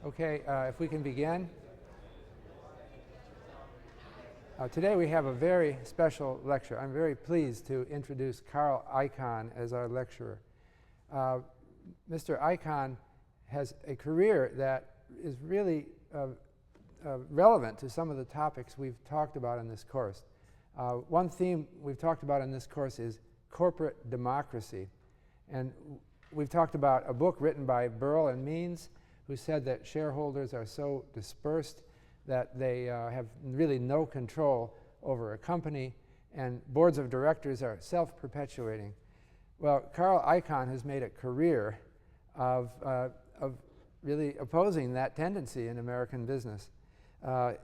Okay, if we can begin. Today we have a very special lecture. I'm very pleased to introduce Carl Icahn as our lecturer. Mr. Icahn has a career that is really relevant to some of the topics we've talked about in this course. One theme we've talked about in this course is corporate democracy. And we've talked about a book written by Burl and Means, who said that shareholders are so dispersed that they have really no control over a company, and boards of directors are self-perpetuating. Well, Carl Icahn has made a career of really opposing that tendency in American business. Carl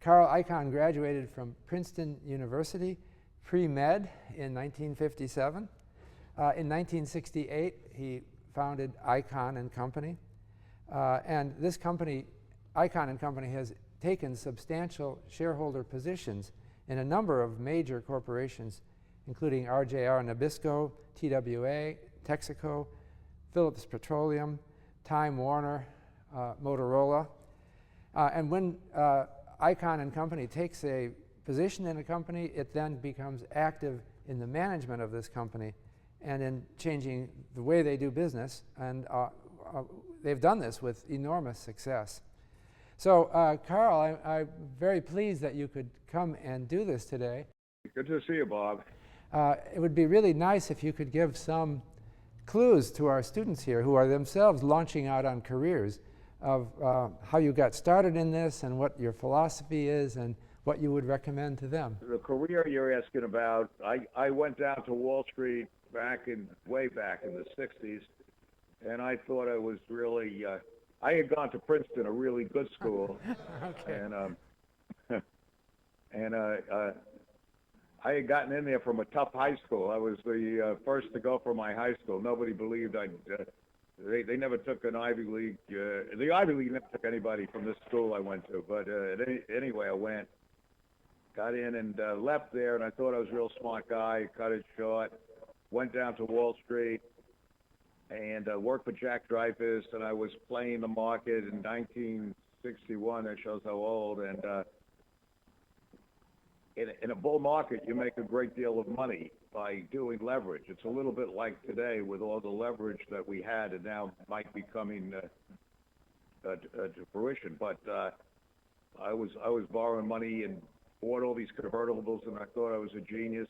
Icahn graduated from Princeton University pre-med in 1957. In 1968, he founded Icahn and Company. And this company, Icahn and Company, has taken substantial shareholder positions in a number of major corporations, including RJR Nabisco, TWA, Texaco, Phillips Petroleum, Time Warner, Motorola. And when Icahn and Company takes a position in a company, it then becomes active in the management of this company and in changing the way they do business. And they've done this with enormous success. So, Carl, I'm very pleased that you could come and do this today. Good to see you, Bob. It would be really nice if you could give some clues to our students here who are themselves launching out on careers of how you got started in this and what your philosophy is and what you would recommend to them. The career you're asking about, I went down to Wall Street way back in the 60s, and I thought I was really, I had gone to Princeton, a really good school. Okay. And I had gotten in there from a tough high school. I was the first to go from my high school. Nobody believed they never took an Ivy League. The Ivy League never took anybody from this school I went to. But anyway, I went, got in and left there, and I thought I was a real smart guy, cut it short, went down to Wall Street, and worked for Jack Dreyfus, and I was playing the market in 1961. That shows how old. And in a bull market, you make a great deal of money by doing leverage. It's a little bit like today with all the leverage that we had and now might be coming to fruition. But I was borrowing money and bought all these convertibles, and I thought I was a genius.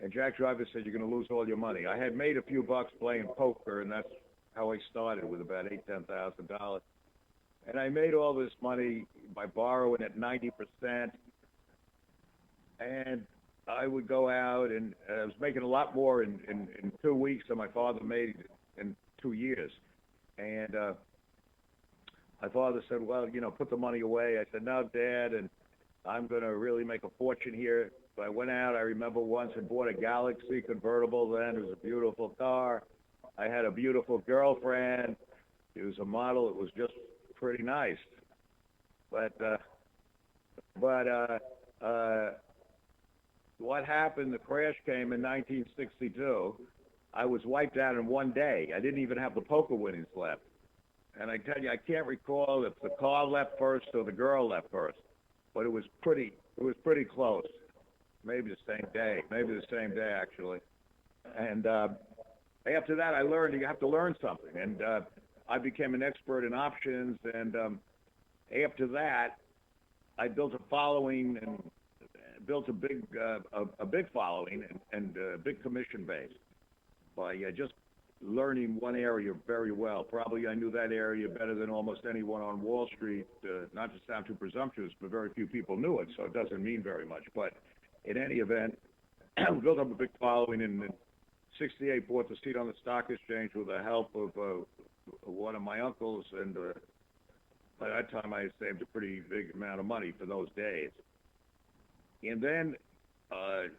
And Jack Dreyfus said, "You're going to lose all your money." I had made a few bucks playing poker, and that's how I started, with about $10,000. And I made all this money by borrowing at 90%. And I would go out, and I was making a lot more in 2 weeks than my father made in 2 years. And my father said, "Well, put the money away." I said, "No, Dad, and I'm going to really make a fortune here." So I went out, I remember once, and bought a Galaxy convertible then. It was a beautiful car. I had a beautiful girlfriend. She was a model. It was just pretty nice. But what happened, the crash came in 1962. I was wiped out in one day. I didn't even have the poker winnings left. And I tell you, I can't recall if the car left first or the girl left first. But it was pretty close. Maybe the same day, actually. And after that, I learned you have to learn something. And I became an expert in options. And after that, I built a following and built a big following and a big commission base by just learning one area very well. Probably I knew that area better than almost anyone on Wall Street. Not to sound too presumptuous, but very few people knew it, so it doesn't mean very much. But in any event, we built up a big following, and in '68 bought the seat on the stock exchange with the help of one of my uncles, and by that time I had saved a pretty big amount of money for those days. And then I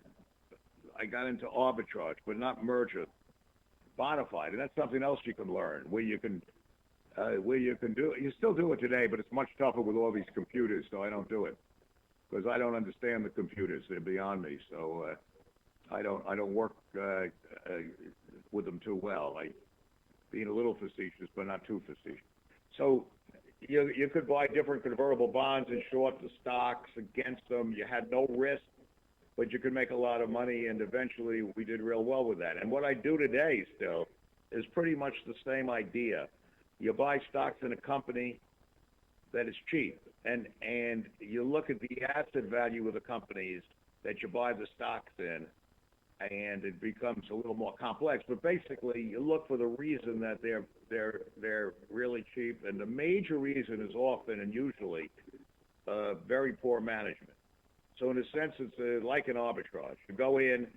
got into arbitrage, but not merger, bonafide, and that's something else you can learn, where you can do it. You still do it today, but it's much tougher with all these computers, so I don't do it. Because I don't understand the computers; they're beyond me. So I don't work with them too well. Being a little facetious, but not too facetious. So you could buy different convertible bonds and short the stocks against them. You had no risk, but you could make a lot of money, and eventually we did real well with that. And what I do today still is pretty much the same idea. You buy stocks in a company that is cheap, and you look at the asset value of the companies that you buy the stocks in, and it becomes a little more complex. But basically, you look for the reason that they're really cheap, and the major reason is often and usually very poor management. So in a sense, it's like an arbitrage. You go in,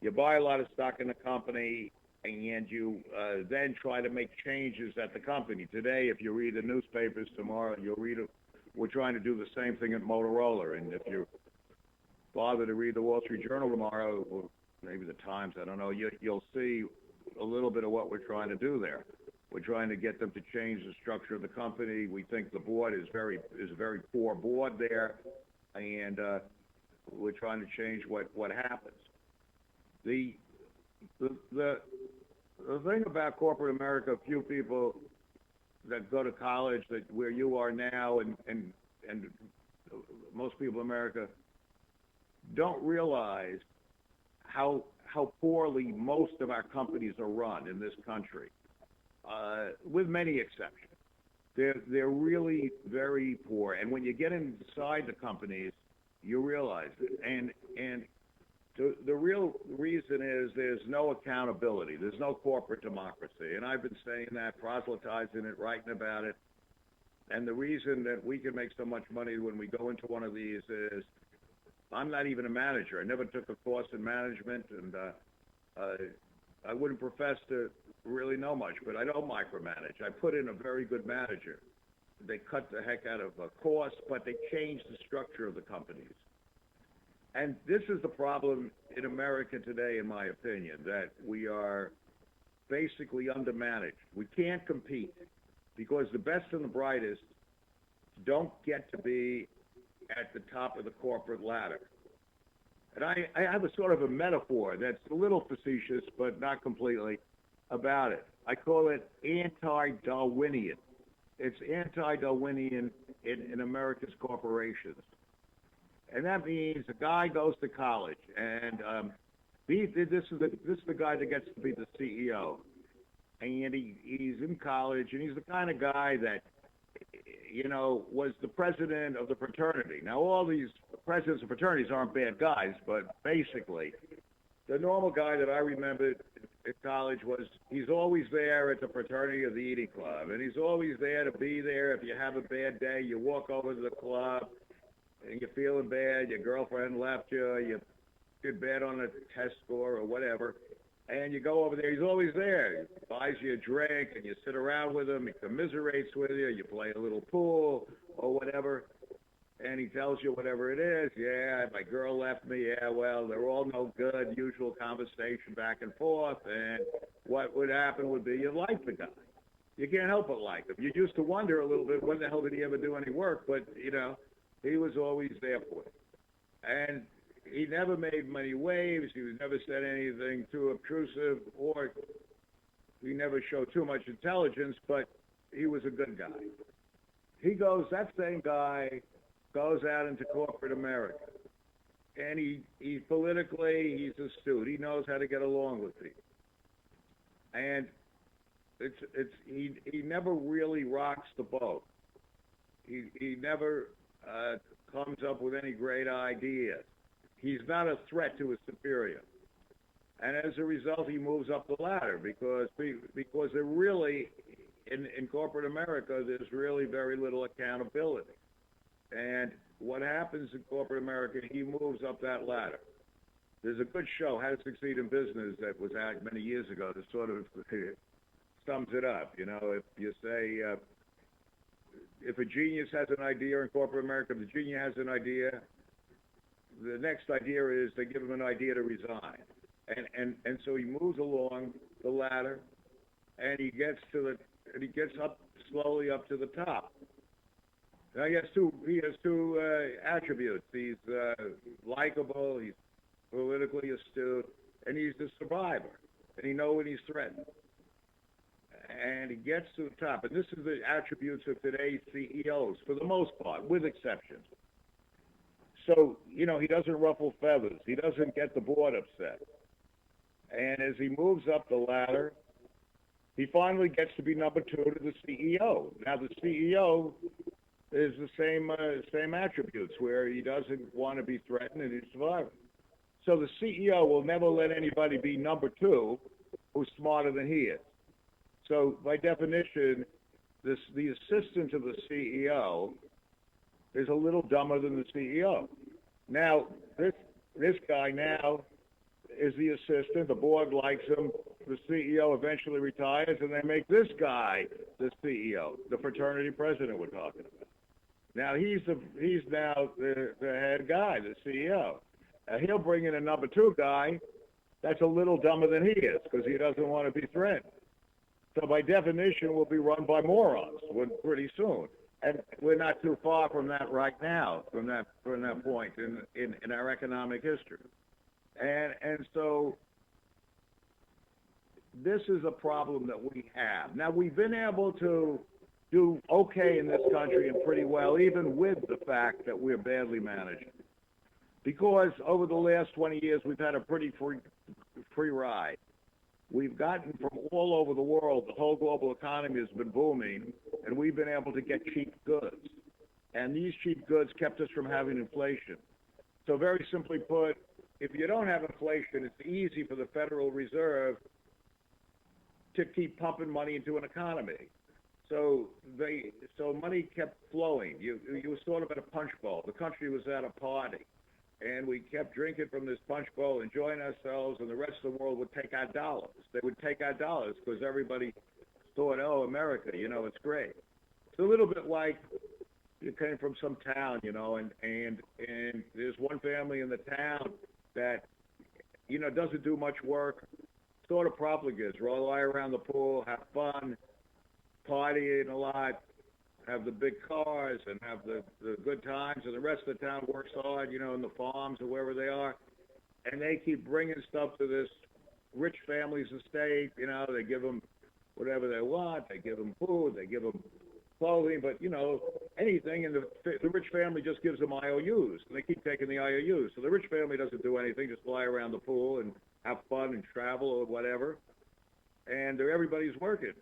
you buy a lot of stock in the company, and you then try to make changes at the company. Today, if you read the newspapers, tomorrow you'll read it. We're trying to do the same thing at Motorola, and if you bother to read the Wall Street Journal tomorrow, or maybe the Times, I don't know, you'll see a little bit of what we're trying to do there. We're trying to get them to change the structure of the company. We think the board is a very poor board there, and we're trying to change what happens. The thing about corporate America, few people that go to college that where you are now, and most people in America don't realize how poorly most of our companies are run in this country, with many exceptions. They're really very poor, and when you get inside the companies, you realize it. And the real reason is there's no accountability. There's no corporate democracy, and I've been saying that, proselytizing it, writing about it. And the reason that we can make so much money when we go into one of these is I'm not even a manager. I never took a course in management, and I wouldn't profess to really know much, but I don't micromanage. I put in a very good manager. They cut the heck out of a cost, but they changed the structure of the companies. And this is the problem in America today, in my opinion, that we are basically undermanaged. We can't compete because the best and the brightest don't get to be at the top of the corporate ladder. And I have a sort of a metaphor that's a little facetious, but not completely, about it. I call it anti-Darwinian. It's anti-Darwinian in America's corporations. And that means a guy goes to college, and this is the guy that gets to be the CEO. And he's in college, and he's the kind of guy that, was the president of the fraternity. Now, all these presidents of fraternities aren't bad guys, but basically, the normal guy that I remembered at college he's always there at the fraternity of the eating club, and he's always there to be there. If you have a bad day, you walk over to the club, and you're feeling bad, your girlfriend left you, you did bad on a test score or whatever, and you go over there, he's always there. He buys you a drink, and you sit around with him, he commiserates with you, you play a little pool or whatever, and he tells you whatever it is. Yeah, my girl left me, yeah, well, they're all no good, usual conversation back and forth, and what would happen would be you like the guy. You can't help but like him. You used to wonder a little bit, when the hell did he ever do any work, but, he was always there for you. And he never made many waves. He never said anything too obtrusive, or he never showed too much intelligence, but he was a good guy. That same guy goes out into corporate America. And he politically, he's astute. He knows how to get along with people. And he never really rocks the boat. He never comes up with any great ideas. He's not a threat to his superior. And as a result, he moves up the ladder because there really, in corporate America, there's really very little accountability. And what happens in corporate America, he moves up that ladder. There's a good show, How to Succeed in Business, that was out many years ago that sort of sums it up. If you say, if a genius has an idea in corporate America, if the genius has an idea, the next idea is they give him an idea to resign. And so he moves along the ladder, and he gets up slowly up to the top. Now he has two attributes. He's likable, he's politically astute, and he's the survivor. And he knows when he's threatened. and he gets to the top. And this is the attributes of today's CEOs, for the most part, with exceptions. So, you know, he doesn't ruffle feathers. He doesn't get the board upset. And as he moves up the ladder, he finally gets to be number 2 to the CEO. Now, the CEO is the same attributes, where he doesn't want to be threatened and he's surviving. So the CEO will never let anybody be number 2 who's smarter than he is. So by definition, the assistant to the CEO is a little dumber than the CEO. Now, this guy now is the assistant. The board likes him. The CEO eventually retires, and they make this guy the CEO, the fraternity president we're talking about. Now he's now the head guy, the CEO. He'll bring in a number 2 guy that's a little dumber than he is, because he doesn't want to be threatened. So by definition, we'll be run by morons pretty soon. And we're not too far from that right now, from that point in our economic history. And so this is a problem that we have. Now, we've been able to do okay in this country and pretty well, even with the fact that we're badly managed. Because over the last 20 years, we've had a pretty free ride. We've gotten from all over the world, the whole global economy has been booming, and we've been able to get cheap goods. And these cheap goods kept us from having inflation. So very simply put, if you don't have inflation, it's easy for the Federal Reserve to keep pumping money into an economy. So money kept flowing. You were sort of at a punch bowl. The country was at a party. And we kept drinking from this punch bowl, enjoying ourselves, and the rest of the world would take our dollars. They would take our dollars because everybody thought, oh, America, you know, it's great. It's a little bit like you came from some town, you know, and there's one family in the town that, you know, doesn't do much work, sort of profligates, lie around the pool, have fun, partying a lot, have the big cars and have the good times, and the rest of the town works hard, you know, in the farms or wherever they are, and they keep bringing stuff to this rich family's estate. You know, they give them whatever they want, they give them food, they give them clothing, but, you know, anything, and the rich family just gives them IOUs, and they keep taking the IOUs. So the rich family doesn't do anything, just fly around the pool and have fun and travel or whatever, and everybody's working.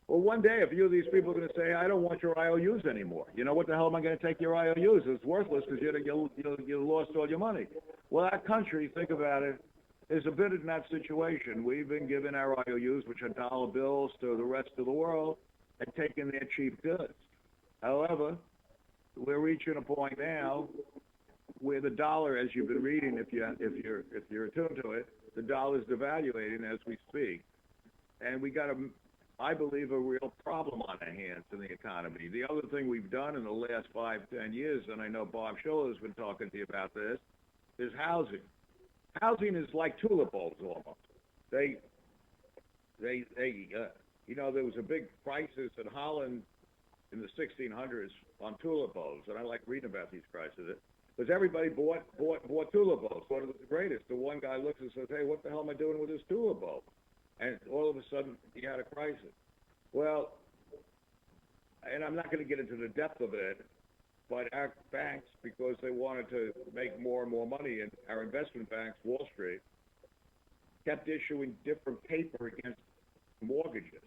Well, one day, a few of these people are going to say, I don't want your IOUs anymore. You know, what the hell am I going to take your IOUs? It's worthless because you lost all your money. Well, our country, think about it, is a bit in that situation. We've been giving our IOUs, which are dollar bills, to the rest of the world and taking their cheap goods. However, we're reaching a point now where the dollar, as you've been reading, if you're attuned to it, the dollar is devaluating as we speak. And we got I believe, a real problem on our hands in the economy. The other thing we've done in the last 5-10 years, and I know Bob Schiller has been talking to you about this, is housing. Housing is like tulip bulbs almost. You know, there was a big crisis in Holland in the 1600s on tulip bulbs, and I like reading about these crises, because everybody bought tulip bulbs. Thought it was the greatest. The one guy looks and says, hey, what the hell am I doing with this tulip bulb? And all of a sudden, he had a crisis. Well, and I'm not going to get into the depth of it, but our banks, because they wanted to make more and more money, and our investment banks, Wall Street, kept issuing different paper against mortgages.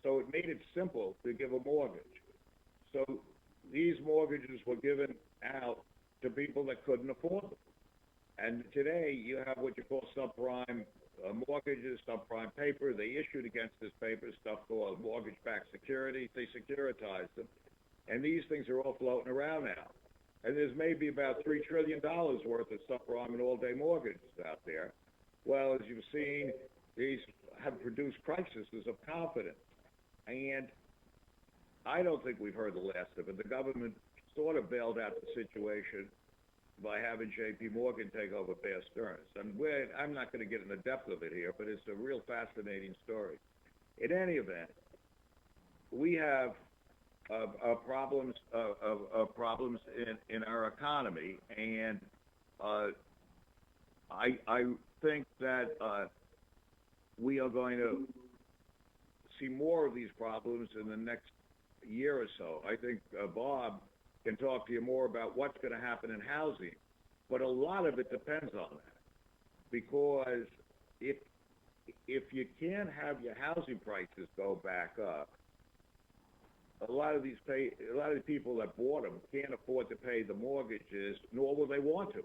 So it made it simple to give a mortgage. So these mortgages were given out to people that couldn't afford them. And today, you have what you call subprime mortgages, subprime paper. They issued against this paper stuff called mortgage-backed securities. They securitized them. And these things are all floating around now. And there's maybe about $3 trillion worth of subprime and all-day mortgages out there. Well, as you've seen, these have produced crises of confidence. And I don't think we've heard the last of it. The government sort of bailed out the situation by having J.P. Morgan take over Bear Stearns. And I'm not going to get in the depth of it here, but it's a real fascinating story. In any event, we have problems in our economy, and I think that we are going to see more of these problems in the next year or so. I think Bob can talk to you more about what's going to happen in housing, but a lot of it depends on that, because if you can't have your housing prices go back up, a lot of the people that bought them can't afford to pay the mortgages, nor will they want to.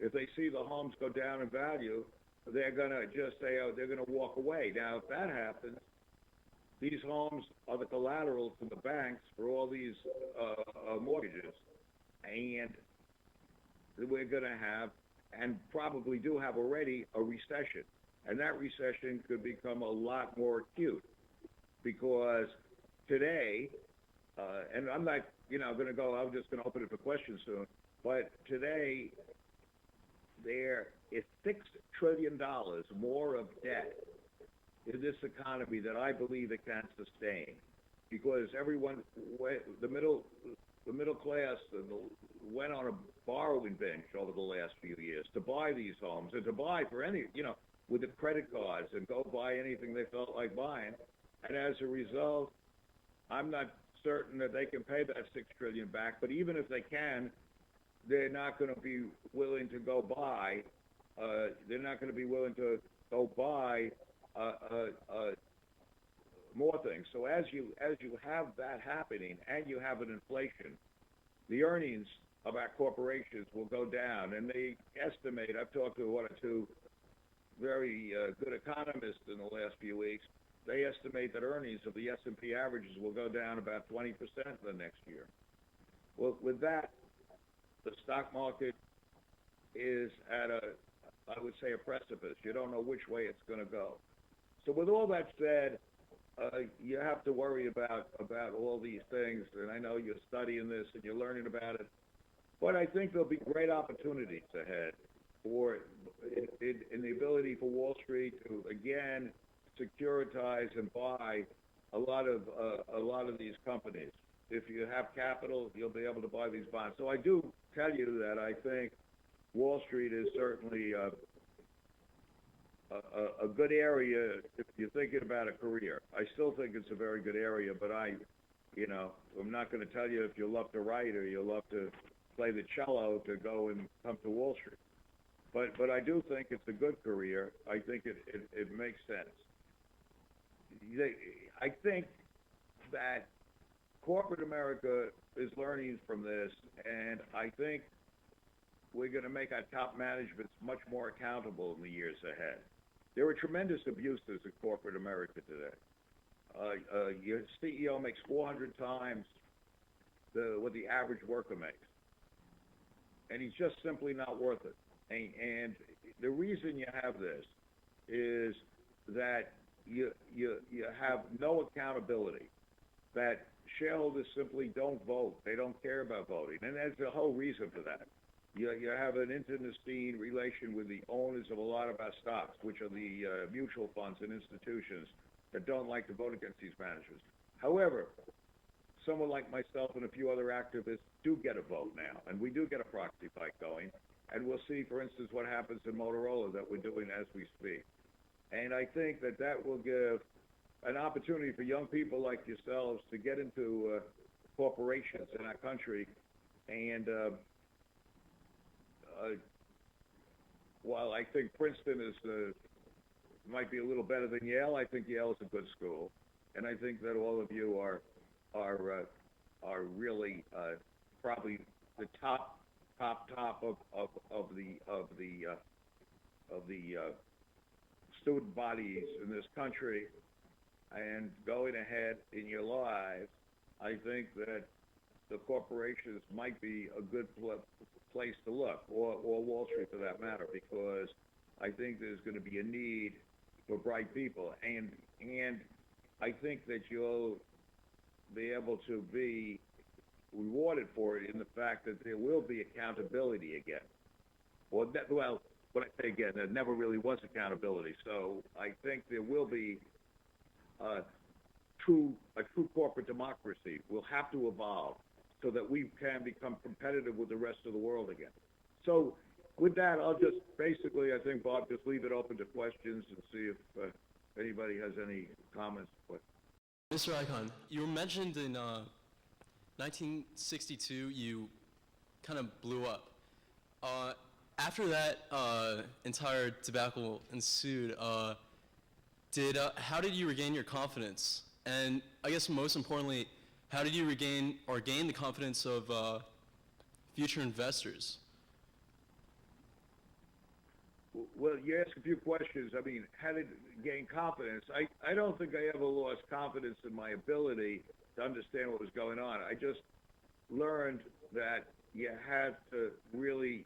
If they see the homes go down in value, they're going to just say, oh, they're going to walk away. Now, if that happens, these homes are the collateral to the banks for all these mortgages, and we're going to have, and probably do have already, a recession. And that recession could become a lot more acute, because today, and I'm not, going to go, I'm just going to open it for questions soon, but today there is $6 trillion more of debt in this economy that I believe it can sustain, because everyone, the middle class went on a borrowing binge over the last few years to buy these homes and to buy for any, with the credit cards, and go buy anything they felt like buying. And as a result, I'm not certain that they can pay that $6 trillion back, but even if they can, they're not going to be willing to go buy. They're not going to be willing to go buy more things. So as you have that happening, and you have an inflation, the earnings of our corporations will go down. And they estimate, I've talked to one or two very good economists in the last few weeks, they estimate that earnings of the S&P averages will go down about 20% the next year. Well, with that, the stock market is at I would say, a precipice. You don't know which way it's going to go. So with all that said, you have to worry about all these things, and I know you're studying this and you're learning about it, but I think there'll be great opportunities ahead in the ability for Wall Street to, again, securitize and buy a lot of these companies. If you have capital, you'll be able to buy these bonds. So I do tell you that I think Wall Street is certainly a good area if you're thinking about a career. I still think it's a very good area, but I'm not going to tell you if you love to write or you love to play the cello to go and come to Wall Street. But I do think it's a good career. I think it makes sense. I think that corporate America is learning from this, and I think we're going to make our top management much more accountable in the years ahead. There are tremendous abuses in corporate America today. Your CEO makes 400 times what the average worker makes, and he's just simply not worth it. And the reason you have this is that you have no accountability, that shareholders simply don't vote. They don't care about voting, and there's a whole reason for that. You have an internecine relation with the owners of a lot of our stocks, which are the mutual funds and institutions that don't like to vote against these managers. However, someone like myself and a few other activists do get a vote now, and we do get a proxy fight going, and we'll see, for instance, what happens in Motorola that we're doing as we speak. And I think that will give an opportunity for young people like yourselves to get into corporations in our country. And while I think Princeton might be a little better than Yale, I think Yale is a good school, and I think that all of you are really probably the top of the student bodies in this country. And going ahead in your lives, I think that the corporations might be a good place to look, or Wall Street for that matter, because I think there's going to be a need for bright people, and I think that you'll be able to be rewarded for it in the fact that there will be accountability again. Well, what I say again, there never really was accountability. So I think there will be a true corporate democracy. Will have to evolve so that we can become competitive with the rest of the world again. So with that, I'll just basically, I think, Bob, just leave it open to questions and see if anybody has any comments. Mr. Icahn, you were mentioned in 1962 you kind of blew up. After that entire debacle ensued, how did you regain your confidence? And I guess most importantly, how did you regain or gain the confidence of future investors? Well, you ask a few questions. I mean, how did gain confidence? I don't think I ever lost confidence in my ability to understand what was going on. I just learned that you had to really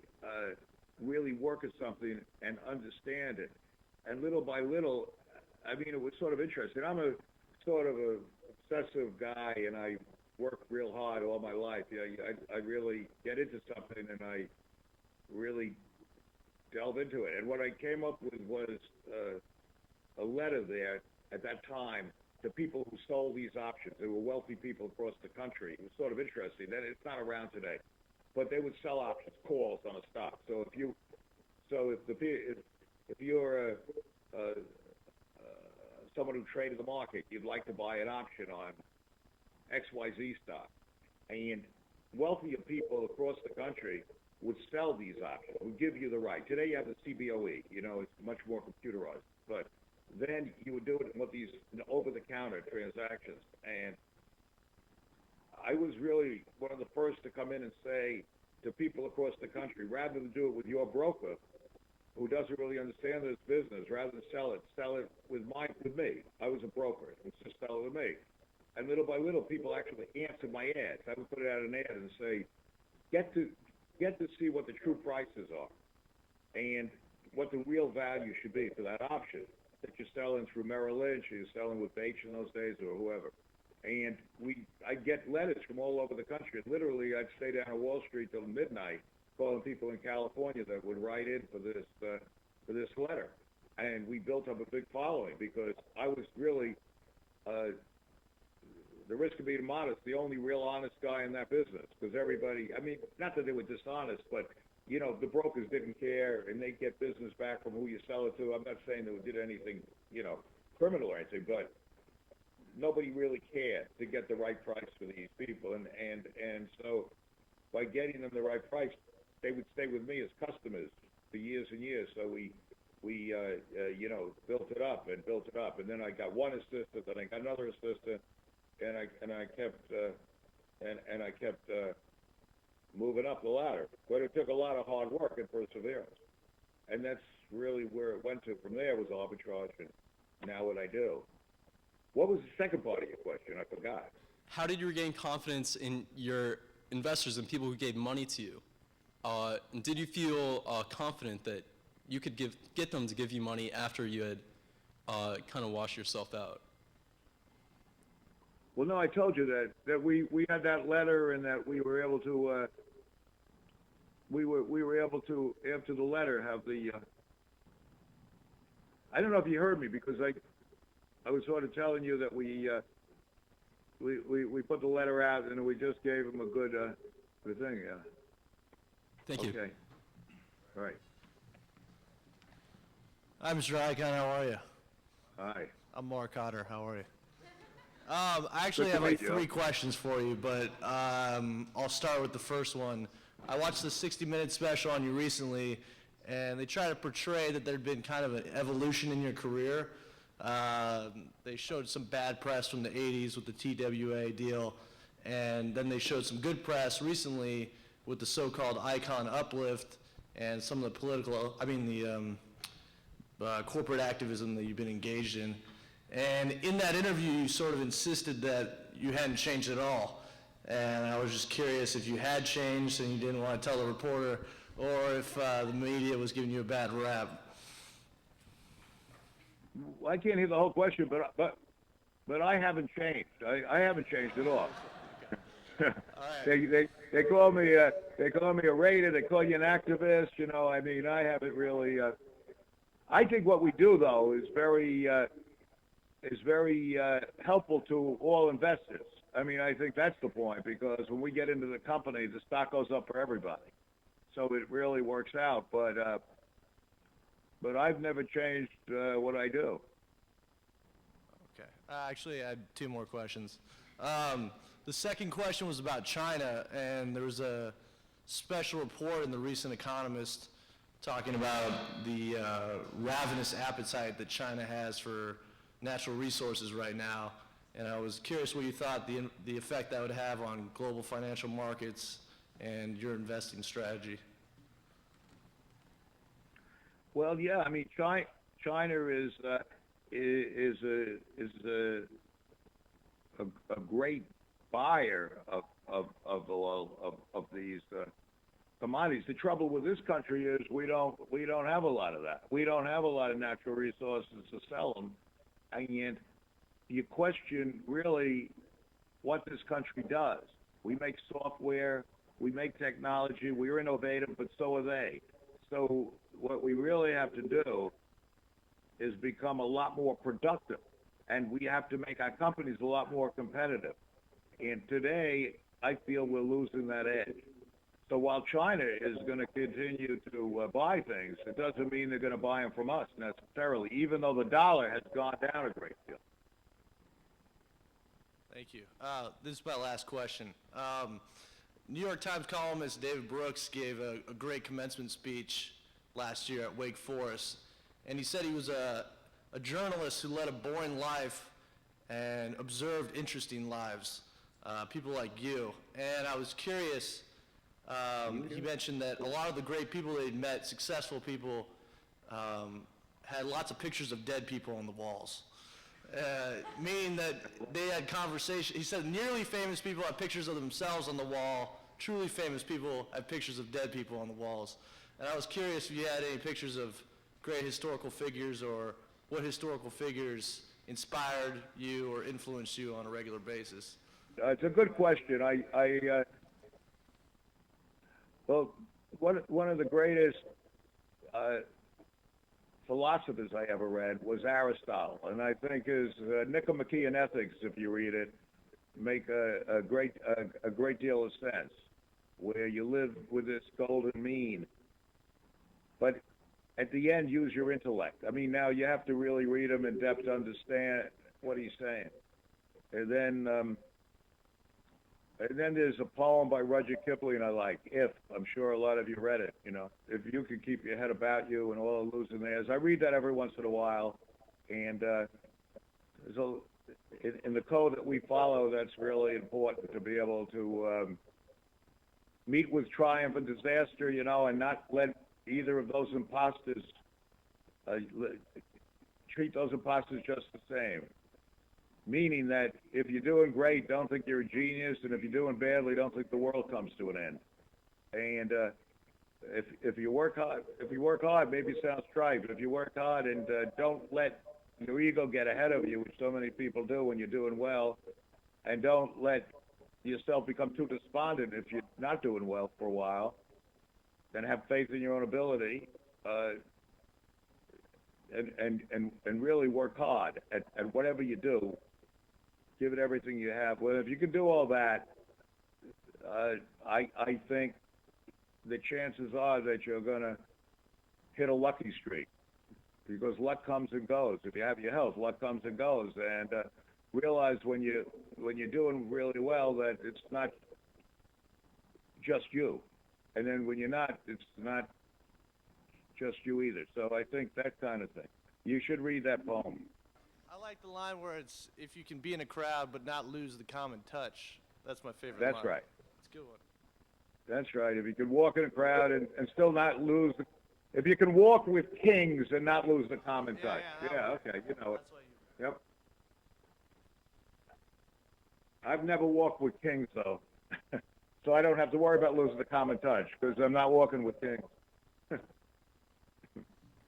work at something and understand it. And little by little, I mean, it was sort of interesting. I'm a sort of a obsessive guy, and I work real hard all my life. I really get into something, and I really delve into it. And what I came up with was a letter there at that time to people who sold these options. They were wealthy people across the country. It was sort of interesting. That it's not around today, but they would sell options, calls on a stock. So if you're someone who traded the market, you'd like to buy an option on XYZ stock, and wealthier people across the country would sell these options, would give you the right. Today you have the CBOE, it's much more computerized, but then you would do it with these over-the-counter transactions. And I was really one of the first to come in and say to people across the country, rather than do it with your broker, who doesn't really understand this business, rather than sell it with me. I was a broker. It's just sell it with me. And little by little, people actually answered my ads. I would put it out an ad and say, get to see what the true prices are and what the real value should be for that option that you're selling through Merrill Lynch, or you're selling with Bates in those days, or whoever. And I'd get letters from all over the country. And literally, I'd stay down on Wall Street till midnight, calling people in California that would write in for this letter. And we built up a big following because I was really, the risk of being modest, the only real honest guy in that business. Because everybody, I mean, not that they were dishonest, but the brokers didn't care, and they'd get business back from who you sell it to. I'm not saying they did anything, criminal or anything, but nobody really cared to get the right price for these people. And so by getting them the right price, they would stay with me as customers for years and years. So we built it up and built it up. And then I got one assistant, then I got another assistant, and I kept moving up the ladder. But it took a lot of hard work and perseverance. And that's really where it went to from there, was arbitrage, and now what I do. What was the second part of your question? I forgot. How did you regain confidence in your investors and people who gave money to you? And did you feel confident that you could get them to give you money after you had kind of washed yourself out? Well, no, I told you that we had that letter, and that we were able to after the letter, have the I don't know if you heard me, because I was sort of telling you that we put the letter out, and we just gave him a good thing. Yeah. Thank you. Okay. All right. Hi, Mr. Icahn. How are you? Hi. I'm Mark Cotter. How are you? I actually Good to have like meet you. 3 questions for you, but I'll start with the first one. I watched the 60-minute special on you recently, and they try to portray that there'd been kind of an evolution in your career. They showed some bad press from the 80s with the TWA deal, and then they showed some good press recently with the so-called Icahn uplift and some of the corporate activism that you've been engaged in. And in that interview, you sort of insisted that you hadn't changed at all. And I was just curious if you had changed and you didn't want to tell the reporter, or if the media was giving you a bad rap. I can't hear the whole question, but I haven't changed. I haven't changed at all. They call me a raider. They call you an activist. I mean, I haven't really. I think what we do, though, is very helpful to all investors. I mean, I think that's the point, because when we get into the company, the stock goes up for everybody. So it really works out. But I've never changed what I do. Okay. Actually, I had two more questions. The second question was about China, and there was a special report in the recent Economist talking about the ravenous appetite that China has for natural resources right now. And I was curious what you thought the effect that would have on global financial markets and your investing strategy. Well, yeah, I mean, China is a great buyer of these commodities. The trouble with this country is we don't have a lot of that. We don't have a lot of natural resources to sell them, and you question really what this country does. We make software, we make technology, we're innovative, but so are they. So what we really have to do is become a lot more productive, and we have to make our companies a lot more competitive. And today, I feel we're losing that edge. So while China is going to continue to buy things, it doesn't mean they're going to buy them from us necessarily, even though the dollar has gone down a great deal. Thank you. This is my last question. New York Times columnist David Brooks gave a great commencement speech last year at Wake Forest, and he said he was a journalist who led a boring life and observed interesting lives, people like you. And I was curious, he mentioned that a lot of the great people that he'd met, successful people, had lots of pictures of dead people on the walls. Meaning that they had conversation. He said nearly famous people have pictures of themselves on the wall. Truly famous people have pictures of dead people on the walls. And I was curious if you had any pictures of great historical figures, or what historical figures inspired you or influenced you on a regular basis. It's a good question. Well, one of the greatest philosophers I ever read was Aristotle, and I think his Nicomachean Ethics, if you read it, make a great deal of sense, where you live with this golden mean, but at the end use your intellect. I mean, now you have to really read him in depth to understand what he's saying. And then there's a poem by Rudyard Kipling I like, If. I'm sure a lot of you read it, you know. If you could keep your head about you and all losing theirs. I read that every once in a while, and so in the code that we follow, that's really important to be able to meet with triumph and disaster, you know, and not let either of those imposters, treat those imposters just the same. Meaning that if you're doing great, don't think you're a genius, and if you're doing badly, don't think the world comes to an end. And if you work hard, maybe it sounds trite, but if you work hard and don't let your ego get ahead of you, which so many people do when you're doing well, and don't let yourself become too despondent if you're not doing well for a while, then have faith in your own ability, and really work hard at whatever you do. Give it everything you have. Well, if you can do all that, I think the chances are that you're going to hit a lucky streak, because luck comes and goes. If you have your health, luck comes and goes. And realize when you're doing really well that it's not just you, and then when you're not, it's not just you either. So I think that kind of thing. You should read that poem. I like the line where it's, if you can be in a crowd but not lose the common touch. That's my favorite line. That's right. It's a good one. That's right. If you can walk in a crowd and still not lose, if you can walk with kings and not lose the common touch. Yeah, okay, you know it. That's why you... Yep. I've never walked with kings, though. So I don't have to worry about losing the common touch, because I'm not walking with kings.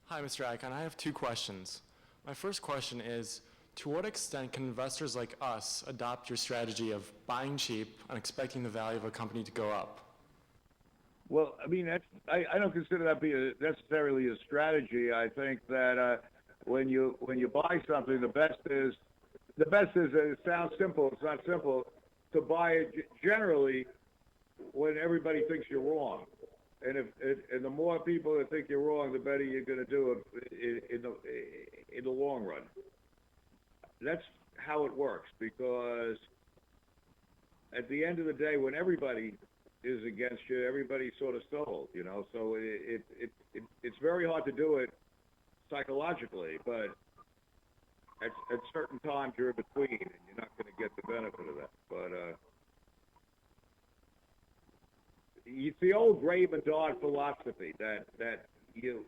Hi, Mr. Icahn. I have two questions. My first question is, to what extent can investors like us adopt your strategy of buying cheap and expecting the value of a company to go up? Well, I mean, I don't consider that be necessarily a strategy. I think that when you buy something, the best is it sounds simple. It's not simple to buy it generally when everybody thinks you're wrong. And the more people that think you're wrong, the better you're going to do in the long run. how it works, because at the end of the day, when everybody is against you, everybody's sort of sold, you know. So it's very hard to do it psychologically, but at certain times you're in between, and you're not going to get the benefit of that. But it's the old grave and Dodd philosophy that you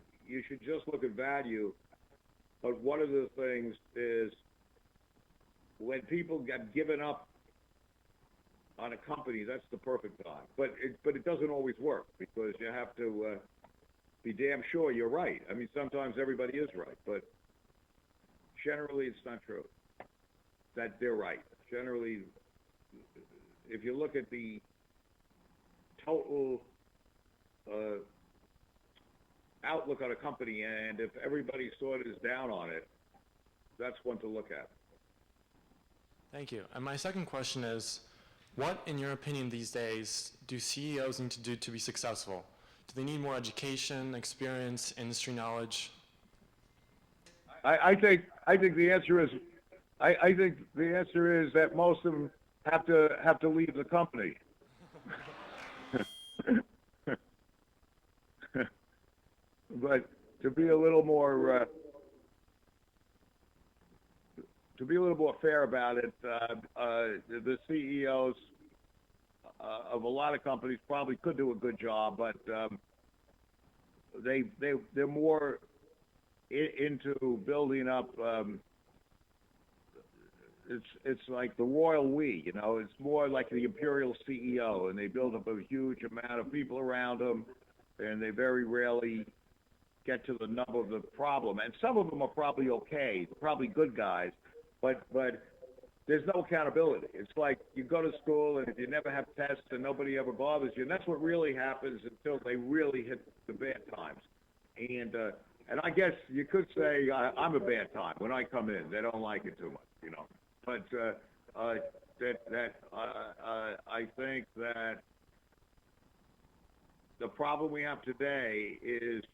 should just look at value. But one of the things is when people get given up on a company, that's the perfect time. But it doesn't always work, because you have to be damn sure you're right. I mean, sometimes everybody is right, but generally it's not true that they're right. Generally, if you look at the total outlook on a company, and if everybody sort of is down on it, that's one to look at. Thank you. And my second question is, what, in your opinion these days, do CEOs need to do to be successful? Do they need more education, experience, industry knowledge? I think the answer is that most of them have to leave the company. But to be a little more fair about it, the CEOs of a lot of companies probably could do a good job, but they're more into building up. It's like the royal we, you know. It's more like the imperial CEO, and they build up a huge amount of people around them, and they very rarely get to the nub of the problem. And some of them are probably okay, probably good guys, but there's no accountability. It's like you go to school, and if you never have tests and nobody ever bothers you, and that's what really happens until they really hit the bad times. And I guess you could say I'm a bad time when I come in. They don't like it too much, you know. But I think that the problem we have today is,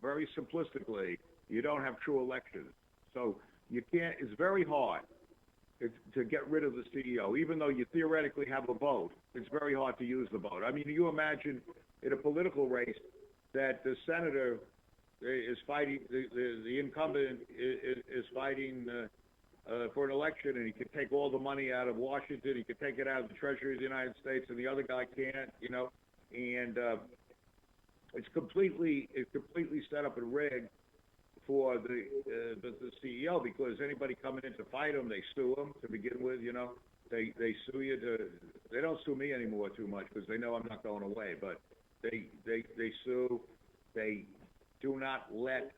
very simplistically, you don't have true elections. So you can't. It's very hard to get rid of the CEO, even though you theoretically have a vote. It's very hard to use the vote. I mean, you imagine in a political race that the senator is fighting, the incumbent is fighting for an election, and he can take all the money out of Washington, he can take it out of the Treasury of the United States, and the other guy can't, you know, and it's completely set up and rigged for the CEO, because anybody coming in to fight him, they sue him to begin with, you know. They sue you they don't sue me anymore too much, because they know I'm not going away, but they sue. They do not let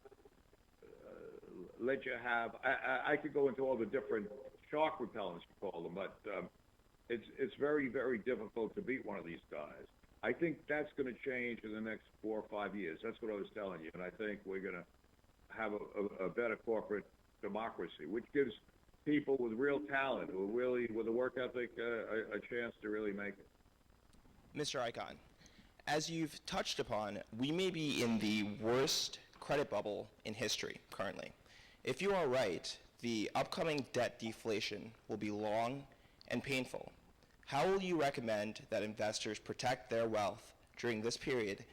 you have. I could go into all the different shark repellents, you call them, but it's very, very difficult to beat one of these guys. I think that's going to change in the next 4 or 5 years. That's what I was telling you, and I think we're going to have a better corporate democracy, which gives people with real talent, who really, with a work ethic, a chance to really make it. Mr. Icahn, as you've touched upon, we may be in the worst credit bubble in history currently. If you are right, the upcoming debt deflation will be long and painful. How will you recommend that investors protect their wealth during this period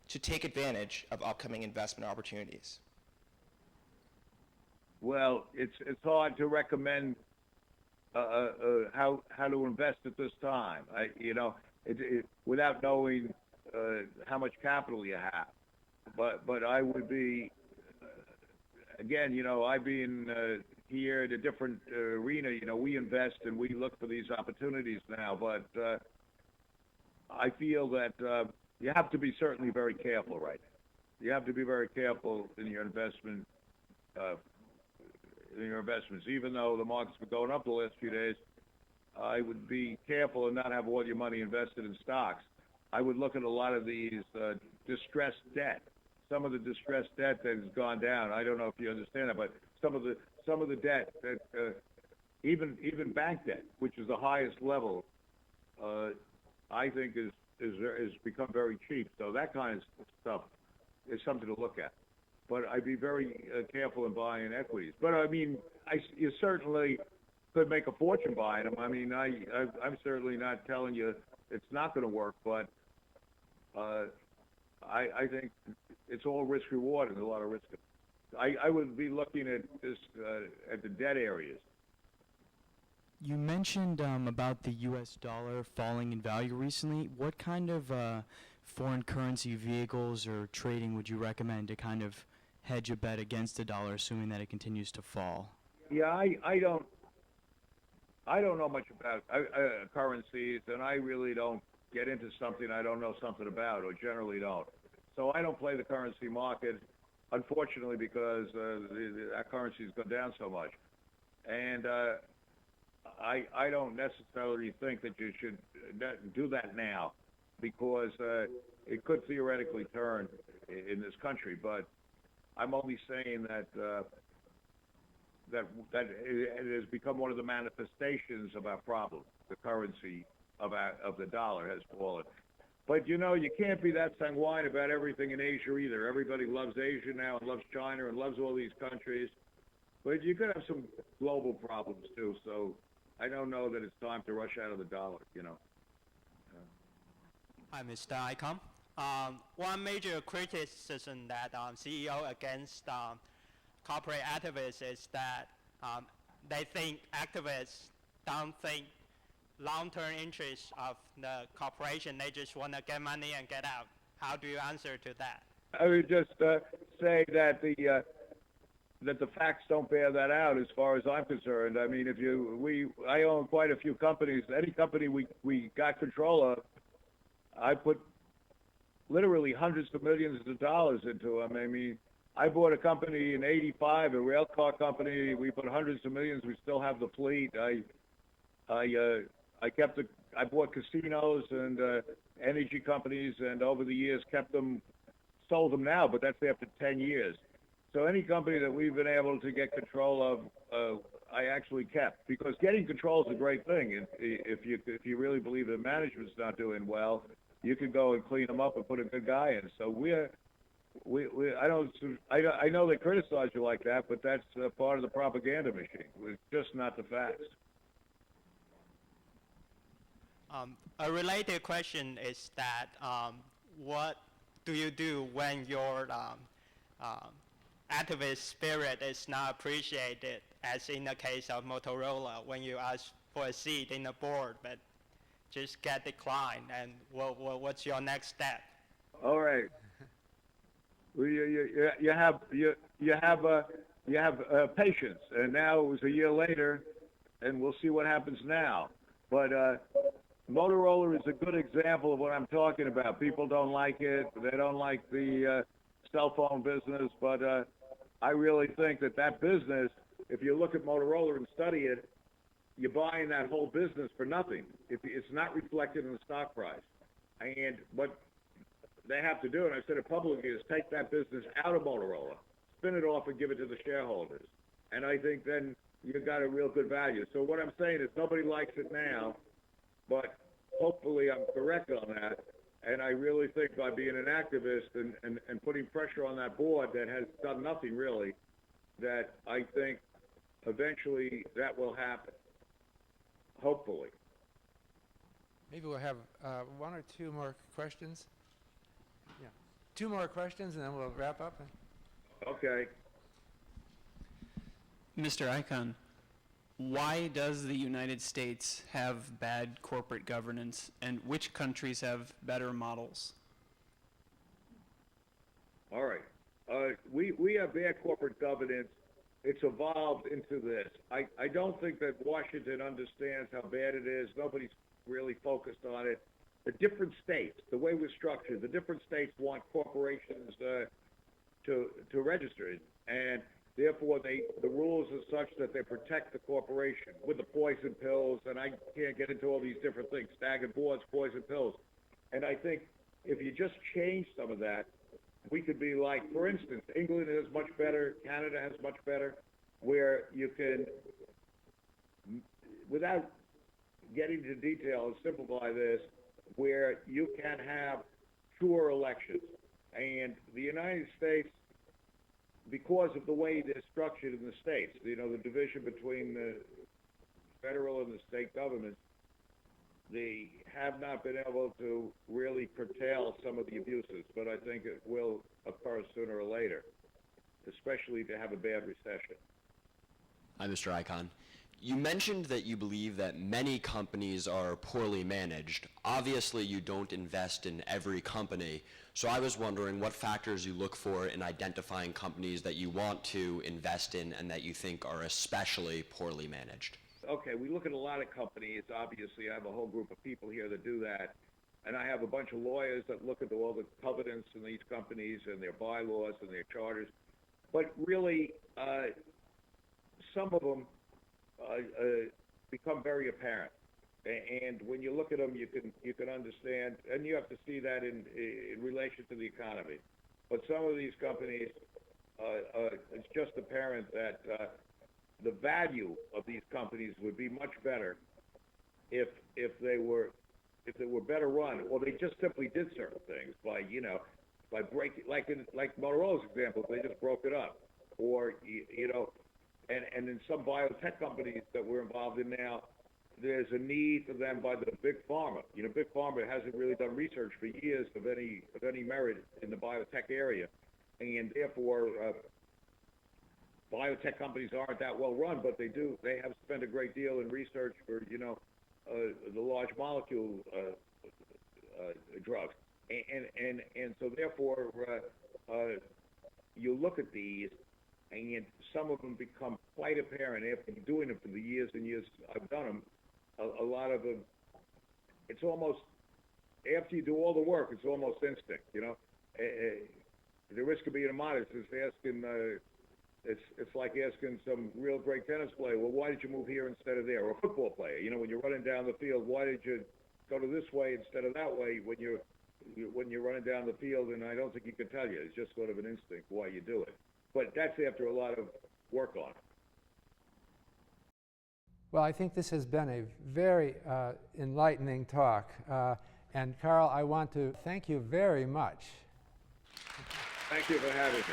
to take advantage of upcoming investment opportunities? Well, it's hard to recommend how to invest at this time. Without knowing how much capital you have. But I would be, again, you know, I've been here in a different arena. You know, we invest and we look for these opportunities now, but I feel that you have to be certainly very careful right now. You have to be very careful in your investment. Even though the market's been going up the last few days, I would be careful and not have all your money invested in stocks. I would look at a lot of these distressed debt. Some of the distressed debt that has gone down. I don't know if you understand that, but some of the debt that even bank debt, which is the highest level, I think is become very cheap. So that kind of stuff is something to look at. But I'd be very careful in buying equities. But I mean, you certainly could make a fortune buying them. I mean, I'm certainly not telling you it's not going to work, but I think it's all risk reward and a lot of risk. I would be looking at this at the debt areas. You mentioned about the U.S. dollar falling in value recently. What kind of foreign currency vehicles or trading would you recommend to kind of hedge a bet against the dollar, assuming that it continues to fall? Yeah, I don't know much about currencies, and I really don't get into something I don't know something about, or generally don't. So I don't play the currency market, unfortunately, because our currency's gone down so much. And I don't necessarily think that you should do that now, because it could theoretically turn in this country. But I'm only saying that that it has become one of the manifestations of our problem. The currency of the dollar has fallen. But you know, you can't be that sanguine about everything in Asia either. Everybody loves Asia now and loves China and loves all these countries. But you could have some global problems too. So I don't know that it's time to rush out of the dollar, you know. Hi, Mr. Icahn. One major criticism that CEO against corporate activists is that they think activists don't think long-term interests of the corporation. They just want to get money and get out. How do you answer to that? I would just say that the facts don't bear that out as far as I'm concerned. I mean, I own quite a few companies. Any company we got control of, I put literally hundreds of millions of dollars into them. I mean, I bought a company in '85, a rail car company. We put hundreds of millions. We still have the fleet. I bought casinos and energy companies, and over the years sold them now, but that's after 10 years. So any company that we've been able to get control of, I actually kept, because getting control is a great thing. If you really believe the management's not doing well, you can go and clean them up and put a good guy in. So I know they criticize you like that, but that's part of the propaganda machine. It's just not the facts. A related question is that what do you do when your activist spirit is not appreciated, as in the case of Motorola, when you ask for a seat in the board but just get declined, and what's your next step? All right. Well, you have patience, and now it was a year later, and we'll see what happens now. But Motorola is a good example of what I'm talking about. People don't like it. They don't like the cell phone business, but I really think that business, if you look at Motorola and study it, you're buying that whole business for nothing. It's not reflected in the stock price. And what they have to do, and I've said it publicly, is take that business out of Motorola, spin it off and give it to the shareholders. And I think then you've got a real good value. So what I'm saying is nobody likes it now, but hopefully I'm correct on that. And I really think by being an activist and putting pressure on that board that has done nothing really, that I think eventually that will happen. Hopefully. Maybe we'll have one or two more questions. Yeah, 2 more questions, and then we'll wrap up. Okay. Mr. Icahn, why does the United States have bad corporate governance, and which countries have better models? All right. We have bad corporate governance. It's evolved into this. I don't think that Washington understands how bad it is. Nobody's really focused on it. The different states, the way we're structured, the different states want corporations to register it, and therefore the rules are such that they protect the corporation with the poison pills, and I can't get into all these different things, staggered boards, poison pills. And I think if you just change some of that, we could be like, for instance, England is much better, Canada has much better, where you can, without getting into details, simplify this, where you can have truer elections. And the United States, because of the way they're structured in the states, you know, the division between the federal and the state governments, they have not been able to really curtail some of the abuses, but I think it will occur sooner or later, especially to have a bad recession. Hi, Mr. Icahn. You mentioned that you believe that many companies are poorly managed. Obviously, you don't invest in every company, so I was wondering what factors you look for in identifying companies that you want to invest in and that you think are especially poorly managed. Okay, we look at a lot of companies. Obviously, I have a whole group of people here that do that, and I have a bunch of lawyers that look at all the covenants in these companies and their bylaws and their charters. But really, some of them become very apparent, and when you look at them, you can understand, and you have to see that in relation to the economy. But some of these companies, it's just apparent that the value of these companies would be much better if they were better run, or they just simply did certain things by breaking, like Motorola's example, they just broke it up, or and in some biotech companies that we're involved in now, there's a need for them by the big pharma. Big pharma hasn't really done research for years of any merit in the biotech area, and therefore biotech companies aren't that well run, but they have spent a great deal in research for the large molecule drugs, and so therefore you look at these, and some of them become quite apparent after doing them for the years and years I've done them. A lot of them, it's almost, after you do all the work, it's almost instinct, The risk of being immodest is asking, it's like asking some real great tennis player, well, why did you move here instead of there? Or a football player, when you're running down the field, why did you go to this way instead of that way when you're running down the field? And I don't think you can tell you. It's just sort of an instinct why you do it. But that's after a lot of work on it. Well, I think this has been a very enlightening talk. And Carl, I want to thank you very much. Thank you for having me.